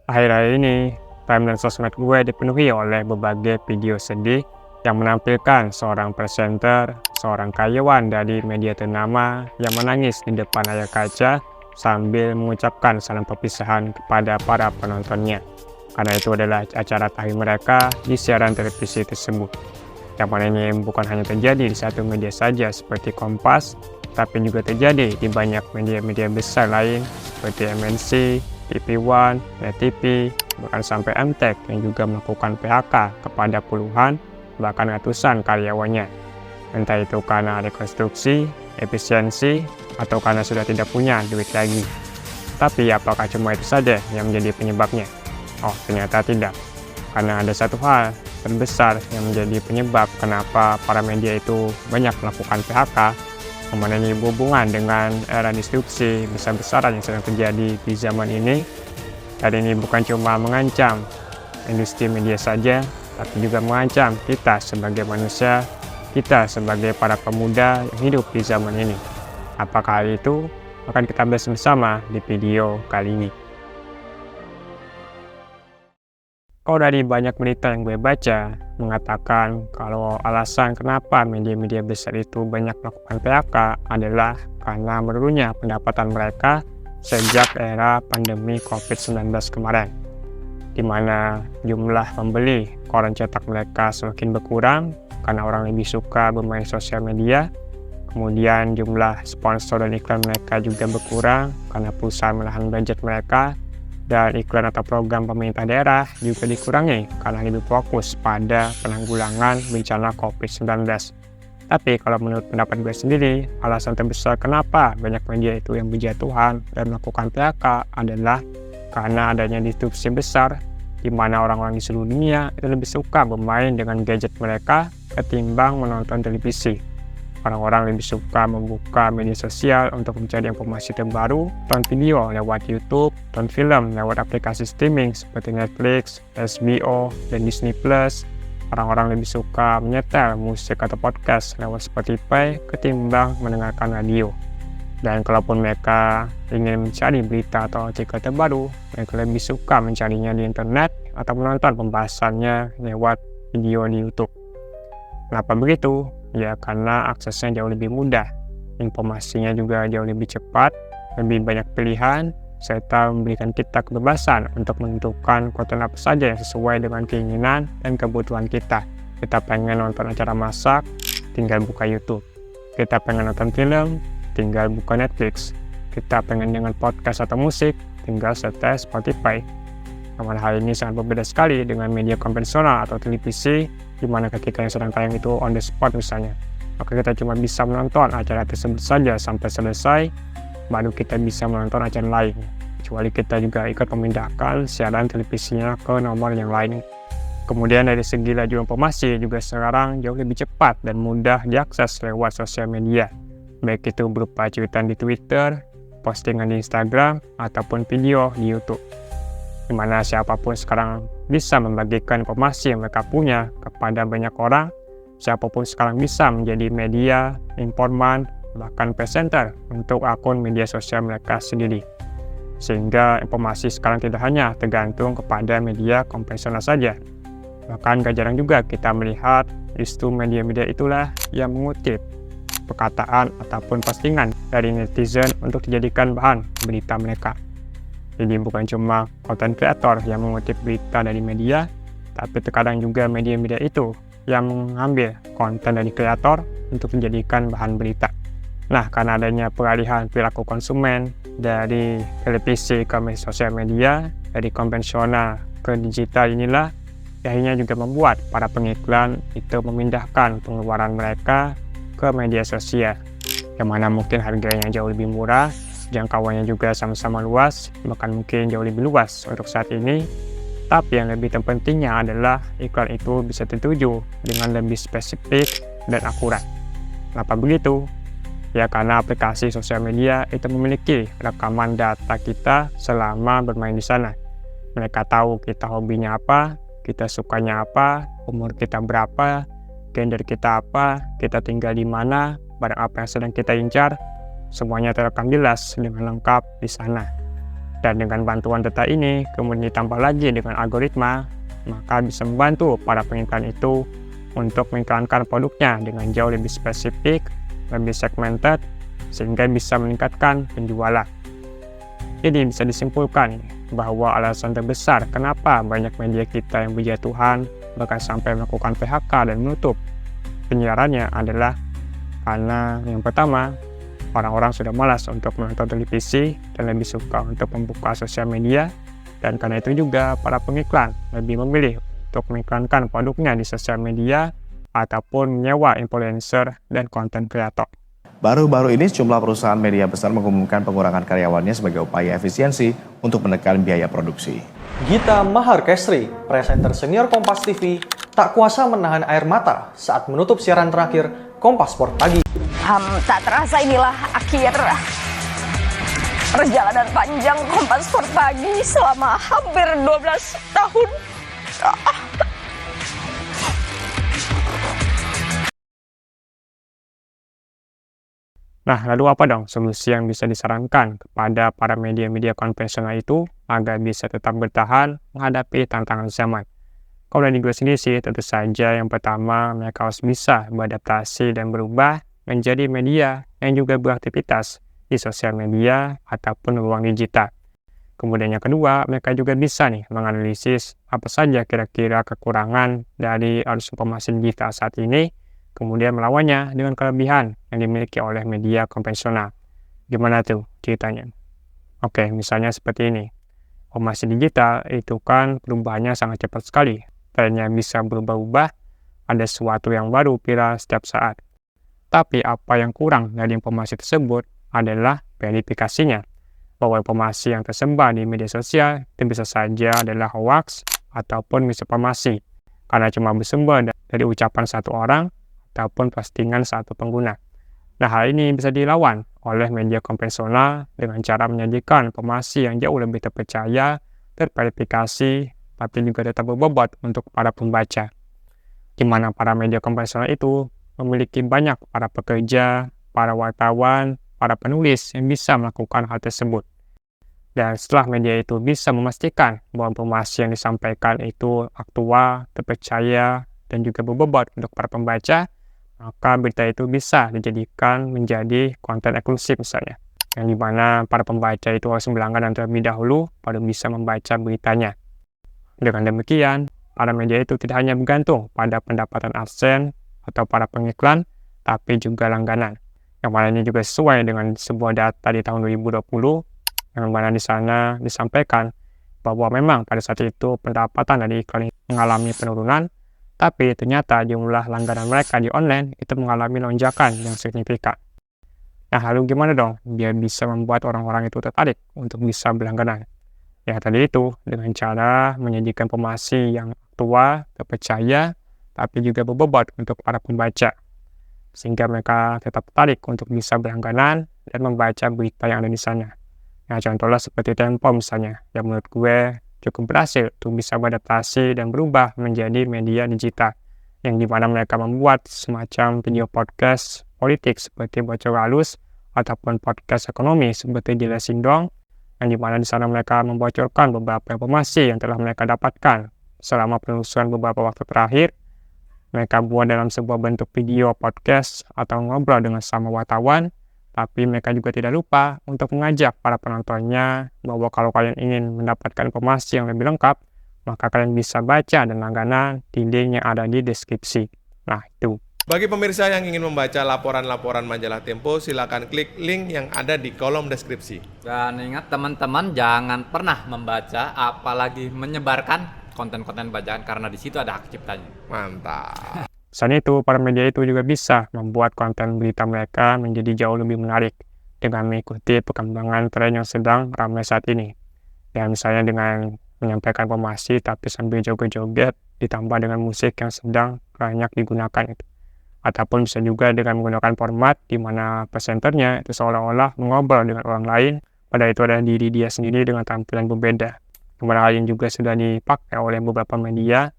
Akhir-akhir ini, timeline sosmed gue dipenuhi oleh berbagai video sedih yang menampilkan seorang presenter, seorang karyawan dari media ternama yang menangis di depan layar kaca sambil mengucapkan salam perpisahan kepada para penontonnya. Karena itu adalah acara terakhir mereka di siaran televisi tersebut. Yang mana ini bukan hanya terjadi di satu media saja seperti Kompas, tapi juga terjadi di banyak media-media besar lain seperti MNC, TV One, Net TV, bahkan sampai MTech yang juga melakukan PHK kepada puluhan bahkan ratusan karyawannya. Entah itu karena rekonstruksi, efisiensi, atau karena sudah tidak punya duit lagi. Tapi apakah cuma itu saja yang menjadi penyebabnya? Oh, ternyata tidak. Karena ada satu hal terbesar yang menjadi penyebab kenapa para media itu banyak melakukan PHK, yang mana ini berhubungan dengan era disrupsi besar-besaran yang sedang terjadi di zaman ini. Dan ini bukan cuma mengancam industri media saja, tapi juga mengancam kita sebagai manusia, kita sebagai para pemuda yang hidup di zaman ini. Apakah hal itu? Akan kita bahas bersama di video kali ini. Kalau dari banyak berita yang gue baca, mengatakan kalau alasan kenapa media-media besar itu banyak melakukan PHK adalah karena menurunnya pendapatan mereka sejak era pandemi COVID-19 kemarin, di mana jumlah pembeli koran cetak mereka semakin berkurang karena orang lebih suka bermain sosial media. Kemudian jumlah sponsor dan iklan mereka juga berkurang karena perusahaan menahan budget mereka, dan iklan atau program pemerintah daerah juga dikurangi karena lebih fokus pada penanggulangan bencana COVID-19. Tapi kalau menurut pendapat gue sendiri, alasan terbesar kenapa banyak media itu yang berjatuhan dan melakukan PHK adalah karena adanya disrupsi besar, di mana orang-orang di seluruh dunia itu lebih suka bermain dengan gadget mereka ketimbang menonton televisi. Orang-orang lebih suka membuka media sosial untuk mencari informasi terbaru, tonton video lewat YouTube, tonton film lewat aplikasi streaming seperti Netflix, HBO, dan Disney+. Orang-orang lebih suka menyetel musik atau podcast lewat Spotify ketimbang mendengarkan radio. Dan kalaupun mereka ingin mencari berita atau artikel terbaru, mereka lebih suka mencarinya di internet atau menonton pembahasannya lewat video di YouTube. Kenapa begitu? Ya karena aksesnya jauh lebih mudah, informasinya juga jauh lebih cepat, lebih banyak pilihan, serta memberikan kita kebebasan untuk menentukan konten apa saja yang sesuai dengan keinginan dan kebutuhan kita. Kita pengen nonton acara masak, tinggal buka YouTube. Kita pengen nonton film, tinggal buka Netflix. Kita pengen dengan podcast atau musik, tinggal setel Spotify. Namun hal ini sangat berbeda sekali dengan media konvensional atau televisi, di mana ketika yang sedang tayang itu on the spot misalnya, maka kita cuma bisa menonton acara tersebut saja sampai selesai, baru kita bisa menonton acara lain, kecuali kita juga ikut memindahkan siaran televisinya ke nomor yang lain. Kemudian dari segi laju informasi juga sekarang jauh lebih cepat dan mudah diakses lewat sosial media, baik itu berupa cuitan di Twitter, postingan di Instagram, ataupun video di YouTube, di mana siapapun sekarang bisa membagikan informasi yang mereka punya kepada banyak orang. Siapapun sekarang bisa menjadi media, informan, bahkan presenter untuk akun media sosial mereka sendiri. Sehingga informasi sekarang tidak hanya tergantung kepada media konvensional saja. Bahkan gak jarang juga kita melihat justru media-media itulah yang mengutip perkataan ataupun postingan dari netizen untuk dijadikan bahan berita mereka. Jadi bukan cuma konten kreator yang mengutip berita dari media, tapi terkadang juga media-media itu yang mengambil konten dari kreator untuk dijadikan bahan berita. Nah, karena adanya peralihan perilaku konsumen dari televisi ke sosial media, dari konvensional ke digital inilah, akhirnya juga membuat para pengiklan itu memindahkan pengeluaran mereka ke media sosial, yang mana mungkin harganya jauh lebih murah, jangkauannya juga sama-sama luas, bahkan mungkin jauh lebih luas untuk saat ini. Tapi yang lebih terpentingnya adalah iklan itu bisa tertuju dengan lebih spesifik dan akurat. Kenapa begitu? Ya karena aplikasi sosial media itu memiliki rekaman data kita selama bermain di sana. Mereka tahu kita hobinya apa, kita sukanya apa, umur kita berapa, gender kita apa, kita tinggal di mana, barang apa yang sedang kita incar, semuanya terekam jelas dengan lengkap di sana. Dan dengan bantuan data ini, kemudian ditambah lagi dengan algoritma, maka bisa membantu para pengiklan itu untuk mengiklankan produknya dengan jauh lebih spesifik, lebih segmented, sehingga bisa meningkatkan penjualan. Jadi bisa disimpulkan bahwa alasan terbesar kenapa banyak media kita yang berjatuhan, bahkan sampai melakukan PHK dan menutup penyiarannya adalah karena yang pertama, orang-orang sudah malas untuk menonton televisi dan lebih suka untuk membuka sosial media, dan karena itu juga para pengiklan lebih memilih untuk mengiklankan produknya di sosial media ataupun menyewa influencer dan konten kreator. Baru-baru ini sejumlah perusahaan media besar mengumumkan pengurangan karyawannya sebagai upaya efisiensi untuk menekan biaya produksi. Gita Maharkestri, presenter senior Kompas TV, tak kuasa menahan air mata saat menutup siaran terakhir Kompas Sport Pagi. Tak terasa inilah akhir perjalanan panjang Kompas Sport Pagi selama hampir 12 tahun. Nah, lalu apa dong solusi yang bisa disarankan kepada para media-media konvensional itu agar bisa tetap bertahan menghadapi tantangan zaman? Kalau dari gue sendiri sih, tentu saja yang pertama mereka harus bisa beradaptasi dan berubah menjadi media yang juga beraktivitas di sosial media ataupun ruang digital. Kemudian yang kedua, mereka juga bisa nih menganalisis apa saja kira-kira kekurangan dari arus informasi digital saat ini, kemudian melawannya dengan kelebihan yang dimiliki oleh media konvensional. Gimana tuh ceritanya? Oke, misalnya seperti ini. Informasi digital itu kan perubahannya sangat cepat sekali. Trennya bisa berubah-ubah, ada sesuatu yang baru viral setiap saat. Tapi apa yang kurang dari informasi tersebut adalah verifikasinya. Bahwa informasi yang tersebar di media sosial itu bisa saja adalah hoax ataupun misinformasi. Karena cuma bersumber dari ucapan satu orang ataupun postingan satu pengguna. Nah, hal ini bisa dilawan oleh media konvensional dengan cara menyajikan informasi yang jauh lebih terpercaya, terverifikasi, tapi juga tetap berbobot untuk para pembaca. Di mana para media konvensional itu memiliki banyak para pekerja, para wartawan, para penulis yang bisa melakukan hal tersebut. Dan setelah media itu bisa memastikan bahwa informasi yang disampaikan itu aktual, terpercaya, dan juga berbobot untuk para pembaca, maka berita itu bisa dijadikan menjadi konten eksklusif misalnya, yang dimana para pembaca itu harus berlangganan terlebih dahulu baru bisa membaca beritanya. Dengan demikian, para media itu tidak hanya bergantung pada pendapatan AdSense atau para pengiklan, tapi juga langganan. Yang mana ini juga sesuai dengan sebuah data di tahun 2020, yang mana di sana disampaikan bahwa memang pada saat itu pendapatan dari iklan mengalami penurunan, tapi ternyata jumlah langganan mereka di online itu mengalami lonjakan yang signifikan. Nah, lalu gimana dong biar bisa membuat orang-orang itu tertarik untuk bisa berlangganan? Ya tadi itu, dengan cara menyajikan informasi yang aktual, terpercaya, tapi juga berbobot untuk para pembaca. Sehingga mereka tetap tertarik untuk bisa berlangganan dan membaca berita yang ada di sana. Nah, contohnya seperti Tempo misalnya, yang menurut gue cukup berhasil untuk bisa beradaptasi dan berubah menjadi media digital, yang dimana mereka membuat semacam video podcast politik seperti Bocor Halus ataupun podcast ekonomi seperti Dila Sindong, yang dimana di sana mereka membocorkan beberapa informasi yang telah mereka dapatkan selama penelusuran beberapa waktu terakhir. Mereka buat dalam sebuah bentuk video podcast atau ngobrol dengan sama wartawan, tapi mereka juga tidak lupa untuk mengajak para penontonnya bahwa kalau kalian ingin mendapatkan informasi yang lebih lengkap, maka kalian bisa baca dan langganan di link yang ada di deskripsi. Nah, itu. Bagi pemirsa yang ingin membaca laporan-laporan majalah Tempo, silakan klik link yang ada di kolom deskripsi. Dan ingat teman-teman, jangan pernah membaca apalagi menyebarkan konten-konten bacaan karena di situ ada hak ciptanya. Mantap. Selain itu, para media itu juga bisa membuat konten berita mereka menjadi jauh lebih menarik dengan mengikuti perkembangan tren yang sedang ramai saat ini. Dan misalnya dengan menyampaikan informasi tapi sambil joget-joget ditambah dengan musik yang sedang banyak digunakan itu. Ataupun bisa juga dengan menggunakan format di mana presenternya itu seolah-olah mengobrol dengan orang lain, padahal itu adalah diri dia sendiri dengan tampilan berbeda. Kemudian hal yang juga sudah dipakai oleh beberapa media,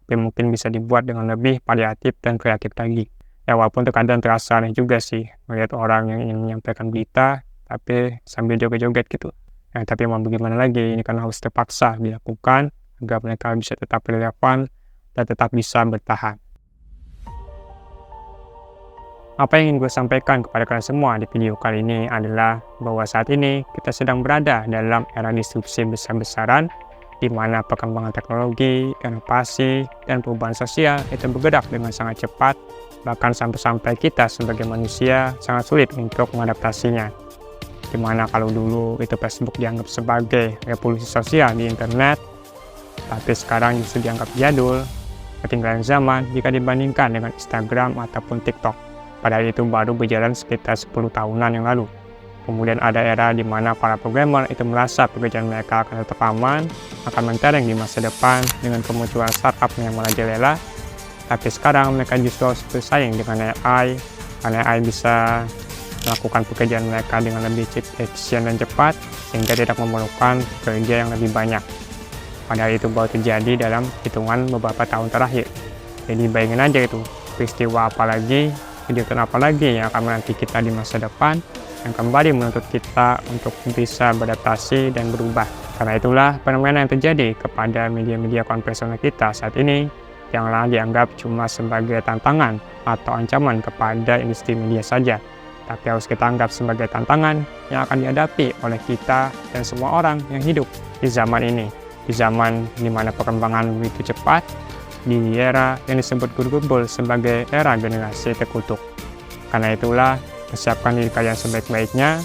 tapi mungkin bisa dibuat dengan lebih variatif dan kreatif lagi. Ya walaupun terkadang terasa aneh juga sih melihat orang yang ingin menyampaikan berita tapi sambil joget-joget gitu. Nah, tapi mau bagaimana lagi, ini kan harus terpaksa dilakukan agar mereka bisa tetap relevan dan tetap bisa bertahan. Apa yang ingin gue sampaikan kepada kalian semua di video kali ini adalah bahwa saat ini kita sedang berada dalam era disrupsi besar-besaran di mana perkembangan teknologi, inovasi, dan perubahan sosial itu bergerak dengan sangat cepat, bahkan sampai-sampai kita sebagai manusia sangat sulit untuk mengadaptasinya. Dimana kalau dulu itu Facebook dianggap sebagai revolusi sosial di internet, tapi sekarang justru dianggap jadul, ketinggalan zaman jika dibandingkan dengan Instagram ataupun TikTok. Padahal itu baru berjalan sekitar 10 tahunan yang lalu. Kemudian ada era di mana para programmer itu merasa pekerjaan mereka akan tetap aman, akan mentereng di masa depan dengan kemunculan startup yang merajalela. Tapi sekarang mereka justru harus bersaing dengan AI, karena AI bisa melakukan pekerjaan mereka dengan lebih efisien dan cepat, sehingga tidak memerlukan pekerja yang lebih banyak. Padahal itu baru terjadi dalam hitungan beberapa tahun terakhir. Jadi bayangin aja itu, peristiwa apalagi, kejutan apalagi yang akan menanti kita di masa depan, yang kembali menuntut kita untuk bisa beradaptasi dan berubah. Karena itulah fenomena yang terjadi kepada media-media konvensional kita saat ini, janganlah dianggap cuma sebagai tantangan atau ancaman kepada industri media saja, tapi harus kita anggap sebagai tantangan yang akan dihadapi oleh kita dan semua orang yang hidup di zaman ini. Di zaman di mana perkembangan begitu cepat, di era yang disebut Google sebagai era generasi terkutuk. Karena itulah, persiapkan diri kalian sebaik-baiknya,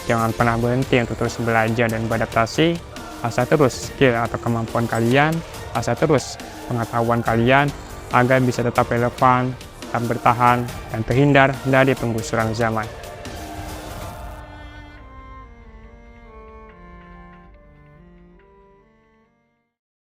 jangan pernah berhenti untuk terus belajar dan beradaptasi, asah terus skill atau kemampuan kalian, asah terus pengetahuan kalian, agar bisa tetap relevan, tetap bertahan, dan terhindar dari penggusuran zaman.